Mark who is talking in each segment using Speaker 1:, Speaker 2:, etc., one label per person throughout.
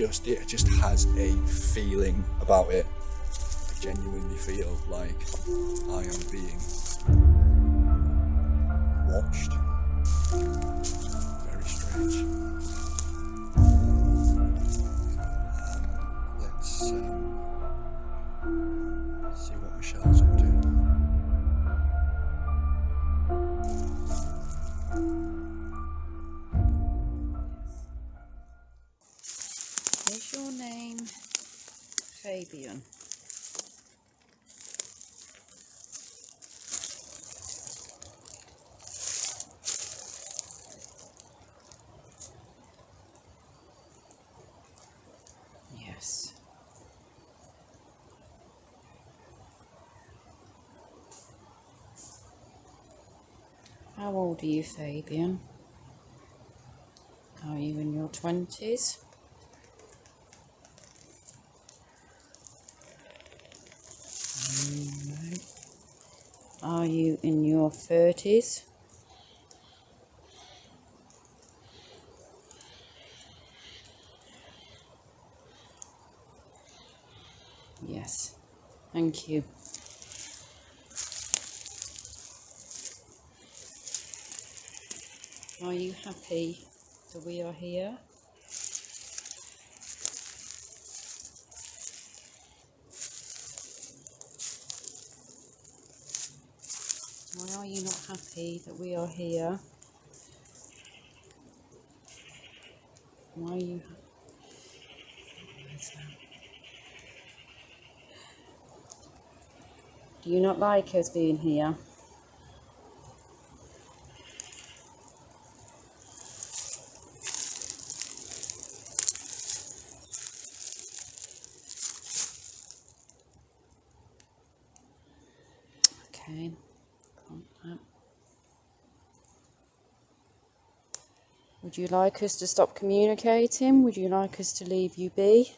Speaker 1: just has a feeling about it. I genuinely feel like I am being watched. Very strange. Let's see what Michelle's up to.
Speaker 2: Is your name Fabian? Yes. How old are you, Fabian? Are you in your 20s? No. Are you in your 30s? Yes. Thank you. Are you happy that we are here? Why are you not happy that we are here? Why are you Do you not like us being here? Okay. Would you like us to stop communicating? Would you like us to leave you be?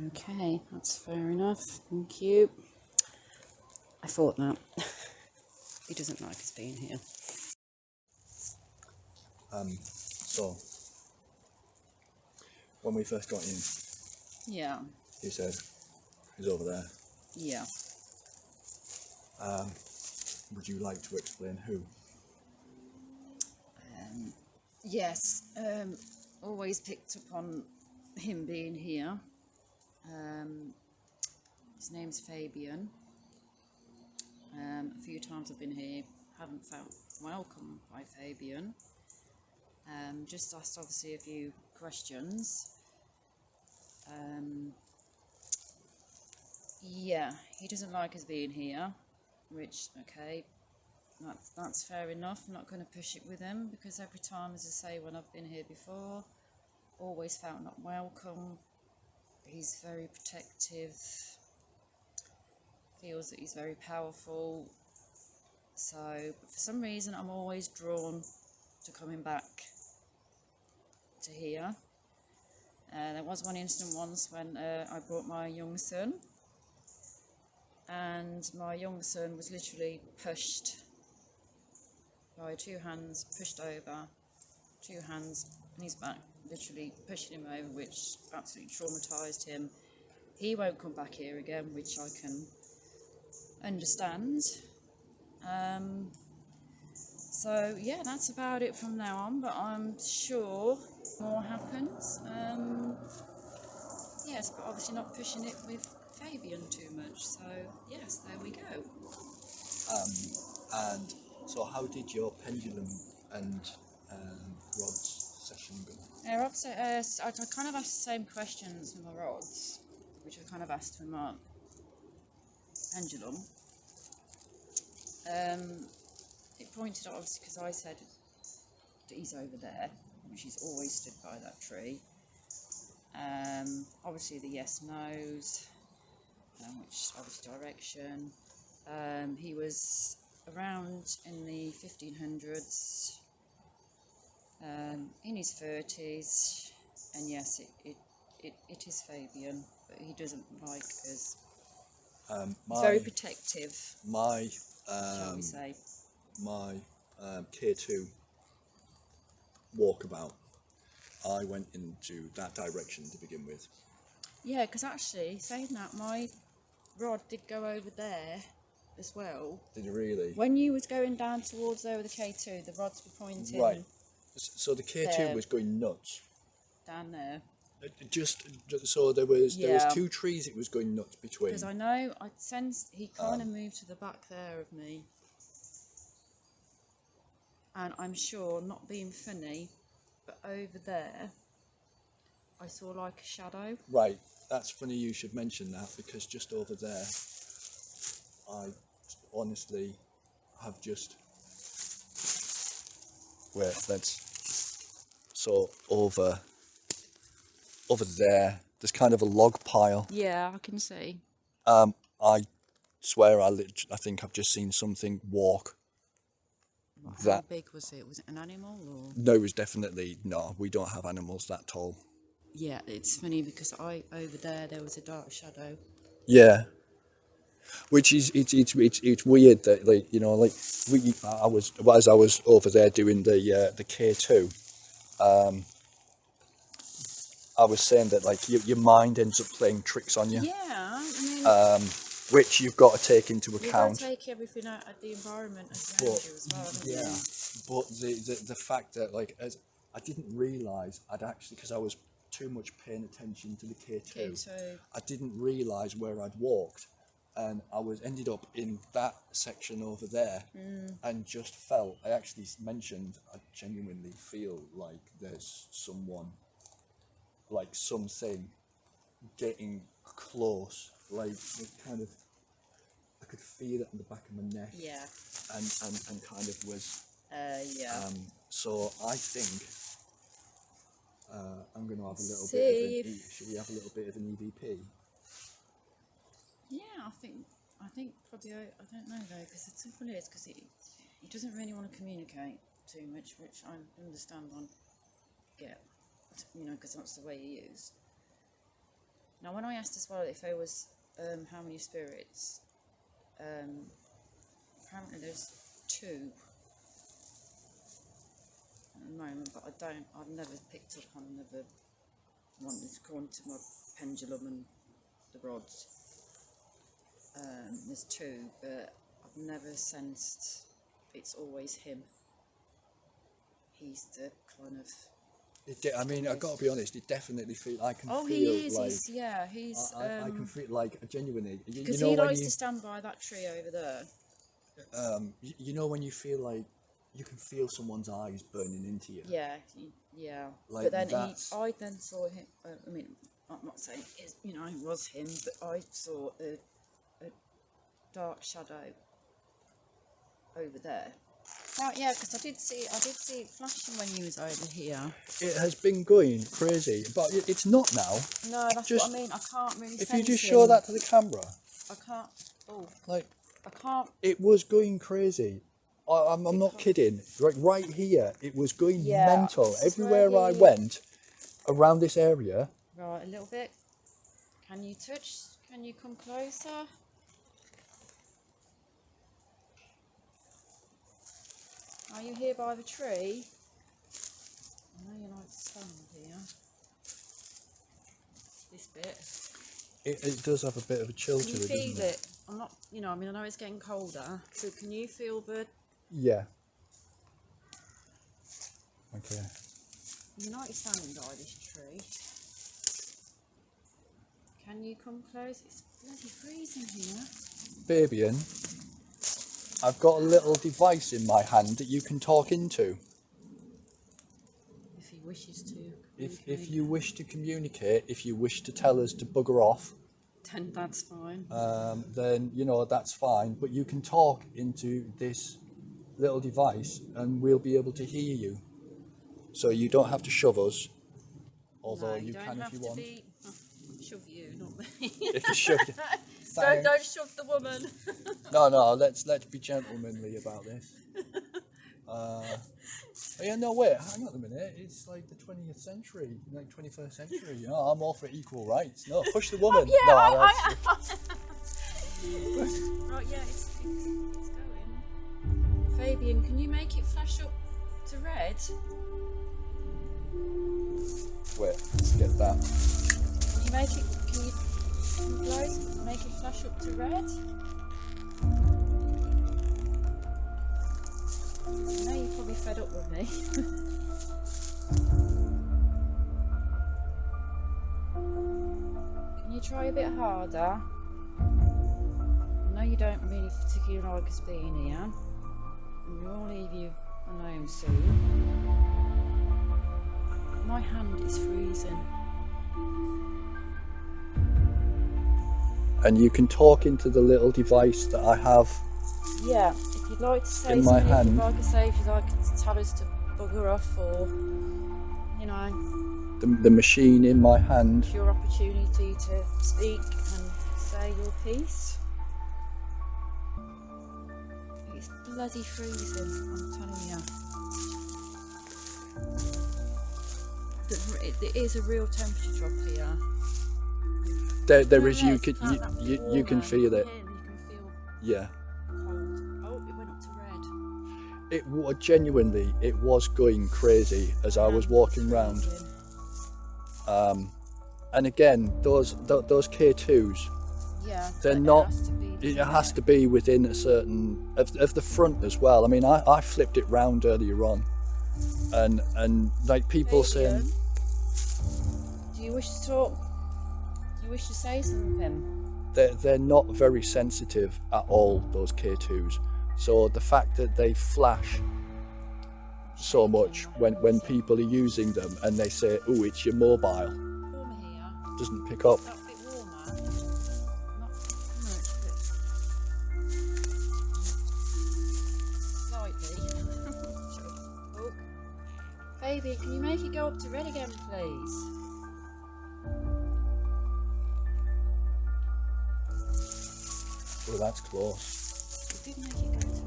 Speaker 2: Okay, that's fair enough. Thank you. I thought that. He doesn't like us being here.
Speaker 1: So when we first got in,
Speaker 2: Yeah.
Speaker 1: you said he's over there.
Speaker 2: Yeah.
Speaker 1: Would you like to explain who?
Speaker 2: Yes. Always picked up on him being here. His name's Fabian. A few times I've been here, haven't felt welcome by Fabian. Just asked obviously a few questions. Yeah, he doesn't like us being here, which, okay, that's fair enough. I'm not going to push it with him, because every time, as I say, when I've been here before, always felt not welcome. He's very protective, feels that he's very powerful. So, but for some reason, I'm always drawn to coming back to here. There was one incident once when I brought my young son, and my young son was literally pushed by 2 hands, pushed over, 2 hands on his back, literally pushing him over, which absolutely traumatised him. He won't come back here again, which I can understand. So yeah, that's about it from now on, but I'm sure more happens. Yes, but obviously not pushing it with Fabian too much, so yes, there we go.
Speaker 1: And so how did your pendulum and rods session go?
Speaker 2: Rods, I kind of asked the same questions with my rods, which I kind of asked with my pendulum. It pointed out, obviously, because I said that he's over there, which he's always stood by that tree. Obviously the yes no's, which obviously direction. He was around in the 1500s, in his 30s, and yes, it is Fabian, but he doesn't like us. He's very protective, shall we say.
Speaker 1: My K2 walkabout, I went into that direction to begin with.
Speaker 2: Yeah, because actually, saying that, my rod did go over there as well.
Speaker 1: Did it really?
Speaker 2: When you was going down towards there with the K2, the rods were pointing
Speaker 1: Right. So the K2
Speaker 2: there.
Speaker 1: was going nuts.
Speaker 2: Down there.
Speaker 1: Just so there was
Speaker 2: Yeah.
Speaker 1: 2 trees it was going nuts between.
Speaker 2: Because I know, I sensed he kind of moved to the back there of me. And I'm sure, not being funny, but over there, I saw like a shadow.
Speaker 1: Right, that's funny you should mention that, because just over there, I honestly have just... Wait, so over there, there's kind of a log pile.
Speaker 2: Yeah, I can see.
Speaker 1: I swear I think I've just seen something walk.
Speaker 2: How big was it? Was it an animal or?
Speaker 1: No, it was definitely, no, we don't have animals that tall.
Speaker 2: Yeah, it's funny because over there was a dark shadow.
Speaker 1: Yeah. Which is it's weird that, like, you know, like as I was over there doing the K2, I was saying that, like, your mind ends up playing tricks on you.
Speaker 2: Yeah, I mean,
Speaker 1: which you've got to take into account.
Speaker 2: You've got to take everything out of the environment around you as well, haven't you?
Speaker 1: But the fact that, like, as I didn't realise I'd actually, because I was too much paying attention to the K2, I didn't realise where I'd walked, and I ended up in that section over there, and just felt, I actually mentioned, I genuinely feel like there's someone, like something getting close, like it kind of, I could feel it in the back of my neck.
Speaker 2: Yeah.
Speaker 1: And kind of was.
Speaker 2: Yeah.
Speaker 1: So I think I'm going to have a little bit of an. Should we have a little bit of an EVP?
Speaker 2: Yeah, I think probably, I don't know though, because the simple is because he doesn't really want to communicate too much, which I understand on get, you know, because that's the way he is. Now, when I asked as well if there was how many spirits, apparently there's 2 at the moment, but I've never picked up on another one. It's according to my pendulum and the rods. There's 2, but I've never sensed it's always him. He's the kind of...
Speaker 1: I mean, I've got to be honest, it definitely feels, I can feel
Speaker 2: he is,
Speaker 1: like...
Speaker 2: he's...
Speaker 1: I can feel like, genuinely...
Speaker 2: Because he likes to stand by that tree over there.
Speaker 1: You know when you feel like you can feel someone's eyes burning into you?
Speaker 2: Yeah.
Speaker 1: Like,
Speaker 2: but then I then saw him, I mean, I'm not saying, you know, it was him, but I saw a dark shadow over there. Right, yeah, because I did see it flashing when you was over here.
Speaker 1: It has been going crazy, but it's not now.
Speaker 2: No, that's what I mean. I can't really.
Speaker 1: If you just show that to the camera.
Speaker 2: I can't. Oh.
Speaker 1: Like.
Speaker 2: I can't.
Speaker 1: It was going crazy. I'm not kidding. Right here, it was going mental. Everywhere I went around this area.
Speaker 2: Right, a little bit. Can you touch? Can you come closer? Are you here by the tree? I know you like to stand here. This bit.
Speaker 1: It does have a bit of a chill to it, doesn't it?
Speaker 2: Can you feel it? I'm not, you know, I mean, I know it's getting colder, so can you feel the...
Speaker 1: Yeah. Okay.
Speaker 2: You like standing by this tree. Can you come close? It's bloody freezing here.
Speaker 1: Fabian, I've got a little device in my hand that you can talk into.
Speaker 2: If he wishes to.
Speaker 1: If you wish to communicate, if you wish to tell us to bugger off,
Speaker 2: then that's fine.
Speaker 1: then, you know, that's fine. But you can talk into this little device and we'll be able to hear you. So you don't have to shove us, although you can if you want.
Speaker 2: Shove you, not me.
Speaker 1: If you shove you.
Speaker 2: Don't shove the woman.
Speaker 1: No, let's be gentlemanly about this. Yeah, no, wait, hang on a minute. It's like the 20th century, like 21st century. You know, I'm all for equal rights. No, push the woman.
Speaker 2: Yeah,
Speaker 1: no,
Speaker 2: right, yeah, it's going. Fabian, can you make it flash up to red?
Speaker 1: Wait, let's get that.
Speaker 2: Can you make it? Can you guys make it flash up to red? I know you're probably fed up with me. Can you try a bit harder? I know you don't really particularly like us being here, and we'll leave you alone soon. My hand is freezing.
Speaker 1: And you can talk into the little device that I have.
Speaker 2: Yeah, if you'd like to say
Speaker 1: in my
Speaker 2: something,
Speaker 1: hand.
Speaker 2: if you'd like to say, if you'd like to tell us to bugger off, or, you know,
Speaker 1: The machine in my hand.
Speaker 2: it's your opportunity to speak and say your piece. It's bloody freezing, I'm telling you. It is a real temperature drop here.
Speaker 1: There is, you can feel it.
Speaker 2: You can feel
Speaker 1: Yeah.
Speaker 2: cold. Oh, it went up to red.
Speaker 1: Genuinely, it was going crazy as I was walking round. And again, those K2s,
Speaker 2: Yeah,
Speaker 1: they're not. It has to be within a certain of the front as well. I mean, I flipped it round earlier on, and like people saying,
Speaker 2: do you wish to talk? Do you wish to say something?
Speaker 1: they're not very sensitive at all, those K2s. So the fact that they flash so much when people are using them and they say, "Oh, it's your mobile,"
Speaker 2: Warmer here.
Speaker 1: doesn't pick up.
Speaker 2: That bit warmer. Not much, but slightly. Oh, baby, can you make it go up to red again, please?
Speaker 1: Oh, that's close.
Speaker 2: It did make it go to red.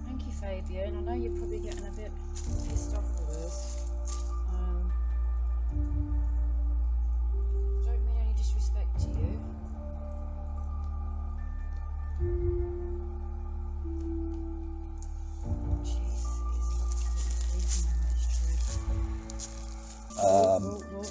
Speaker 2: Thank you, Fabian. I know you're probably getting a bit pissed off with us. Don't mean any disrespect to you.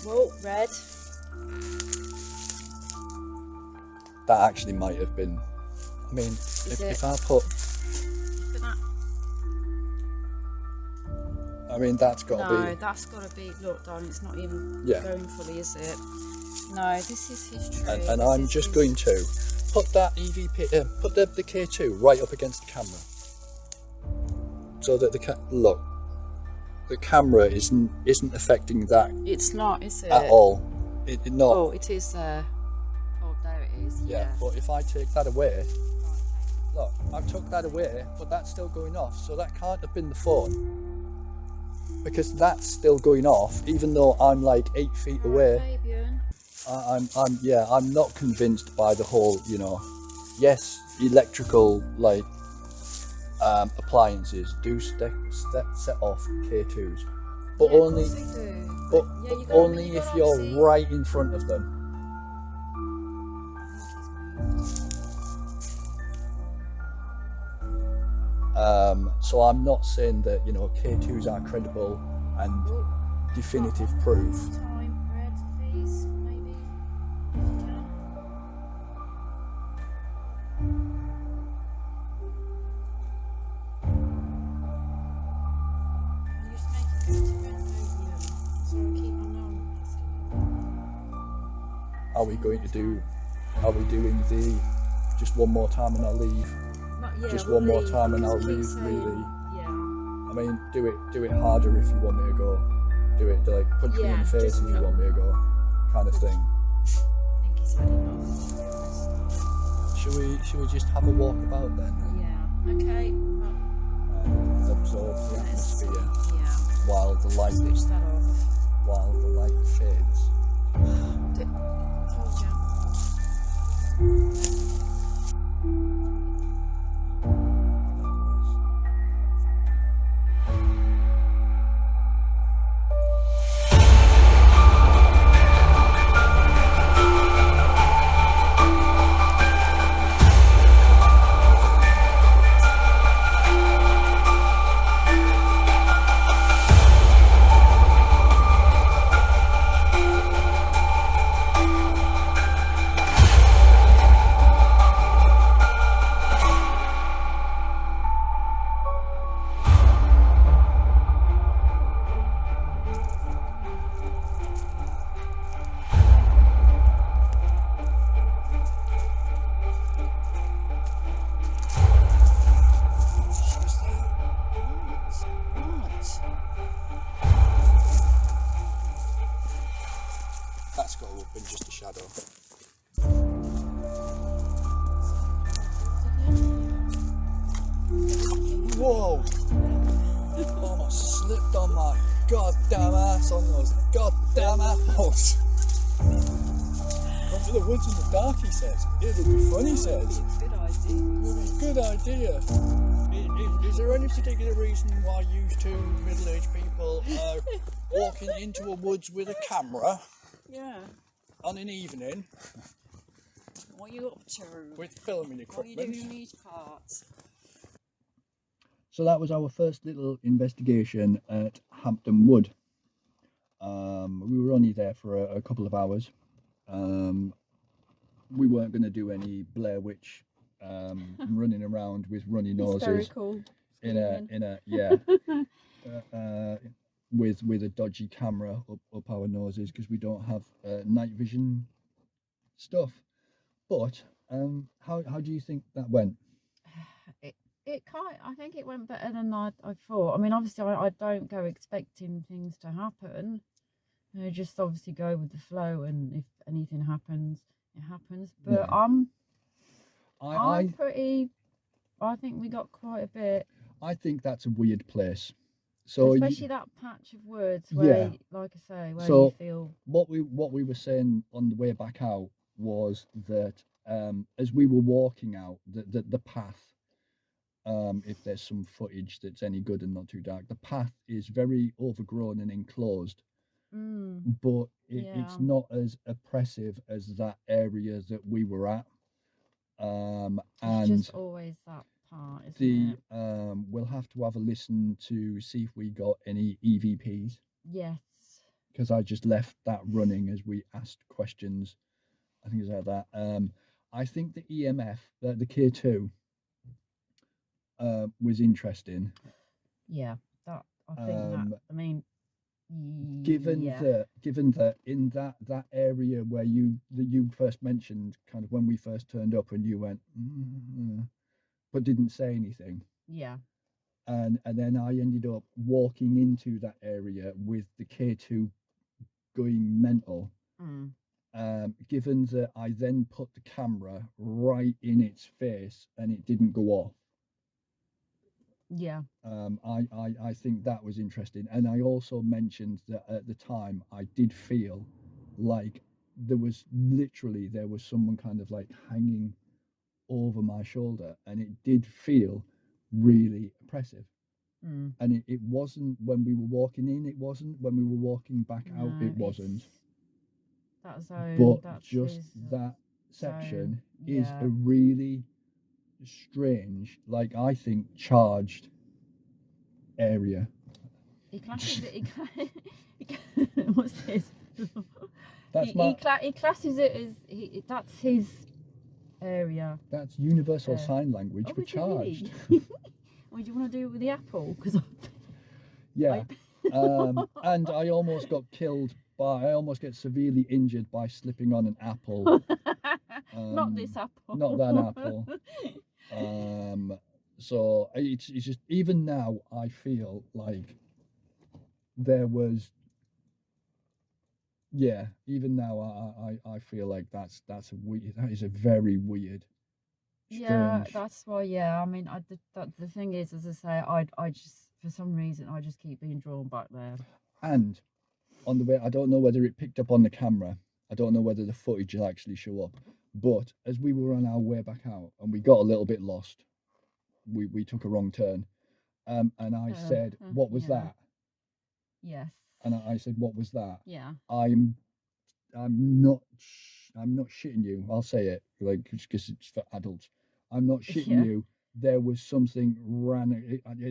Speaker 2: Whoa, red.
Speaker 1: That actually might have been. I mean, if I put.
Speaker 2: Look at that.
Speaker 1: I mean, that's got to be.
Speaker 2: No, that's got to be. Look, darling, it's not even
Speaker 1: Yeah.
Speaker 2: going fully, is it? No, this is his tree.
Speaker 1: And I'm just going to put that EVP, put the K2 right up against the camera, so that the camera isn't affecting that
Speaker 2: It's not, is it?
Speaker 1: at all. It not.
Speaker 2: Oh, it is there. Oh, there it is.
Speaker 1: Yeah, but if I take that away, look, I've took that away, but that's still going off, so that can't have been the phone, because that's still going off, even though I'm like 8 feet away.
Speaker 2: Fabian.
Speaker 1: I'm not convinced by the whole, yes, electrical appliances do set off K2s, but only if you're right in front of them. So I'm not saying that K2s are credible and definitive proof.
Speaker 2: Time, red, please, maybe. If you can. You just make it go to red, Fabian. So I'll keep on asking.
Speaker 1: Are we doing the just one more time and I'll leave? Just one more time and I'll leave, really.
Speaker 2: Yeah.
Speaker 1: I mean, do it harder if you want me to go. Do it like punch me in the face if you want me to go, kind of thing.
Speaker 2: I think he's had enough.
Speaker 1: Should we just have a walk about then?
Speaker 2: Yeah. Okay. Well,
Speaker 1: And absorb the atmosphere
Speaker 2: yeah.
Speaker 1: while the light
Speaker 2: Switch that off.
Speaker 1: fades.
Speaker 2: Told you.
Speaker 1: that's got to have been just a shadow. Whoa! Almost slipped on my goddamn ass on those goddamn apples. Come to the woods in the dark, he says. It'll be fun, he says. Good idea. Is there any particular reason why you two middle-aged people are walking into a woods with a camera?
Speaker 2: Yeah.
Speaker 1: On an evening?
Speaker 2: What are you up to?
Speaker 1: With filming equipment.
Speaker 2: What are you doing in these parts?
Speaker 1: So that was our first little investigation at Hampton Wood. We were only there for a couple of hours. We weren't going to do any Blair Witch running around with runny noses.
Speaker 2: Hysterical.
Speaker 1: In a yeah. With a dodgy camera up our noses because we don't have night vision stuff. But how do you think that went?
Speaker 3: I think it went better than I thought. I mean, obviously, I don't go expecting things to happen. I just obviously go with the flow, and if anything happens, it happens. But
Speaker 1: Yeah.
Speaker 3: I'm pretty. I think we got quite a bit.
Speaker 1: I think that's a weird place. So
Speaker 3: especially that patch of woods where, like I say, where you feel.
Speaker 1: What we were saying on the way back out was that as we were walking out, the path. If there's some footage that's any good and not too dark, the path is very overgrown and enclosed, but it's not as oppressive as that area that we were at. And
Speaker 3: it's just always that part, isn't it?
Speaker 1: We'll have to have a listen to see if we got any EVPs.
Speaker 3: Yes.
Speaker 1: Because I just left that running as we asked questions. I think it's like that. I think the EMF, the K2. Was interesting.
Speaker 3: Yeah, that I think that. I mean,
Speaker 1: given that in that area where you first mentioned, kind of when we first turned up, and you went, but didn't say anything.
Speaker 3: Yeah.
Speaker 1: And then I ended up walking into that area with the K2 going mental. Given that I then put the camera right in its face and it didn't go off.
Speaker 3: Yeah.
Speaker 1: I think that was interesting, and I also mentioned that at the time I did feel like there was someone kind of like hanging over my shoulder, and it did feel really oppressive. And it wasn't when we were walking in, it wasn't when we were walking back out, it wasn't.
Speaker 3: That zone,
Speaker 1: but just that section is a really strange, like I think, charged area.
Speaker 3: He classes it. What's this?
Speaker 1: That's
Speaker 3: he classes it as that's his area.
Speaker 1: That's universal sign language for charged.
Speaker 3: Really? What do you want to do with the apple? Because
Speaker 1: yeah, and I almost got killed I almost get severely injured by slipping on an apple.
Speaker 3: Not this apple.
Speaker 1: Not that apple. So it's just, even now I feel like there was, even now I feel like that is a very weird, strange.
Speaker 3: Yeah, that's why. Yeah, I mean, the thing is, as I say, I just, for some reason, I just keep being drawn back there.
Speaker 1: And on the way, I don't know whether it picked up on the camera. I don't know whether the footage will actually show up. But as we were on our way back out and we got a little bit lost, we took a wrong turn. And I said, what was that?
Speaker 3: Yes.
Speaker 1: And I said, what was that?
Speaker 3: Yeah.
Speaker 1: I'm not shitting you. I'll say it, like, because it's for adults. I'm not shitting you. There was something and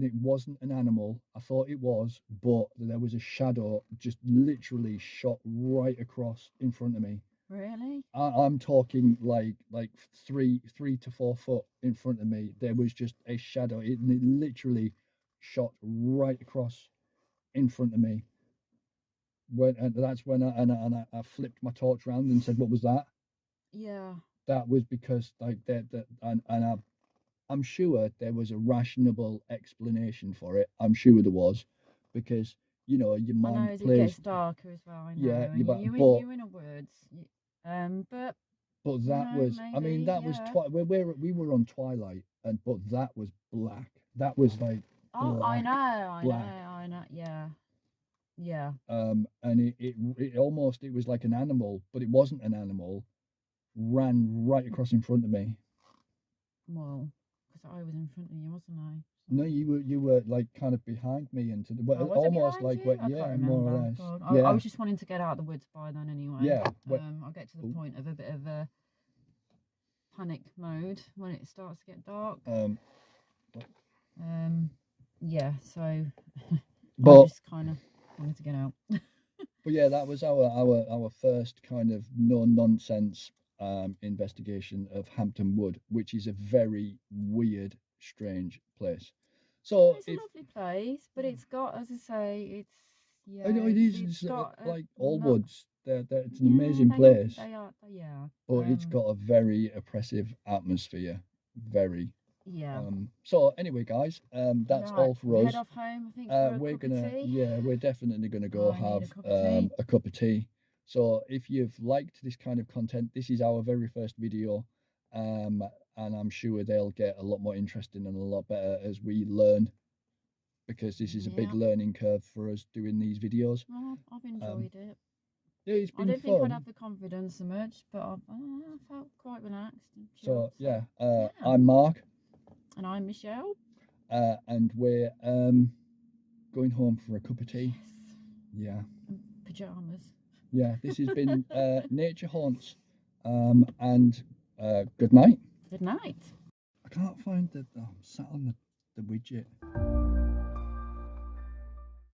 Speaker 1: it wasn't an animal. I thought it was, but there was a shadow just literally shot right across in front of me.
Speaker 3: Really?
Speaker 1: I'm talking like 3 to 4 foot in front of me. There was just a shadow. It literally shot right across in front of me. And that's when I flipped my torch around and said, "What was that?"
Speaker 3: Yeah. That
Speaker 1: was because like I'm sure there was a rational explanation for it. I'm sure there was, because you know, your
Speaker 3: I know
Speaker 1: mind
Speaker 3: as it
Speaker 1: plays.
Speaker 3: gets darker as well. I know.
Speaker 1: Yeah,
Speaker 3: and
Speaker 1: but
Speaker 3: you're in a woods. But
Speaker 1: that
Speaker 3: no,
Speaker 1: was, I mean,
Speaker 3: maybe,
Speaker 1: that was
Speaker 3: yeah.
Speaker 1: we were on twilight, and but that was black. That was like
Speaker 3: Oh, I know,
Speaker 1: black.
Speaker 3: I know. Yeah, yeah.
Speaker 1: And it almost, it was like an animal, but it wasn't an animal. Ran right across in front of me.
Speaker 3: Well, because I was in front of you, wasn't I?
Speaker 1: No, you were like kind of behind me, and to the well,
Speaker 3: Was it
Speaker 1: almost
Speaker 3: behind
Speaker 1: like
Speaker 3: you?
Speaker 1: what,
Speaker 3: I
Speaker 1: yeah,
Speaker 3: can't
Speaker 1: more or
Speaker 3: remember.
Speaker 1: less.
Speaker 3: God,
Speaker 1: Yeah,
Speaker 3: I was just wanting to get out of the woods by then anyway.
Speaker 1: yeah.
Speaker 3: I'll get to the point of a bit of a panic mode when it starts to get dark. Yeah. So,
Speaker 1: but
Speaker 3: I just kind of wanted to get out.
Speaker 1: But yeah, that was our first kind of no nonsense investigation of Hampton Wood, which is a very weird, strange place. So
Speaker 3: It's a lovely place, but it's got, as I say, it's
Speaker 1: I know it is.
Speaker 3: It's got
Speaker 1: like all woods. It's an
Speaker 3: yeah,
Speaker 1: amazing place.
Speaker 3: They are, yeah.
Speaker 1: But it's got a very oppressive atmosphere. Very.
Speaker 3: Yeah.
Speaker 1: So anyway, guys, that's
Speaker 3: Right,
Speaker 1: all for us.
Speaker 3: head off home, I think, for a
Speaker 1: We're
Speaker 3: cup
Speaker 1: gonna,
Speaker 3: of tea.
Speaker 1: yeah, we're definitely gonna go
Speaker 3: I need
Speaker 1: have
Speaker 3: a cup of tea.
Speaker 1: a cup of tea. So if you've liked this kind of content, this is our very first video, and I'm sure they'll get a lot more interesting and a lot better as we learn, because this is a big learning curve for us doing these videos.
Speaker 3: Well, I've enjoyed it.
Speaker 1: Yeah, it's been
Speaker 3: I didn't
Speaker 1: fun.
Speaker 3: think I'd have the confidence so much, but I felt quite relaxed and chilled.
Speaker 1: So yeah, I'm Mark,
Speaker 3: and I'm Michelle,
Speaker 1: and we're going home for a cup of tea.
Speaker 3: Yes.
Speaker 1: Yeah.
Speaker 3: And pajamas.
Speaker 1: Yeah, this has been NatureHaunts, and good night.
Speaker 3: Good night.
Speaker 1: I can't find the. Oh, I'm sat on the widget.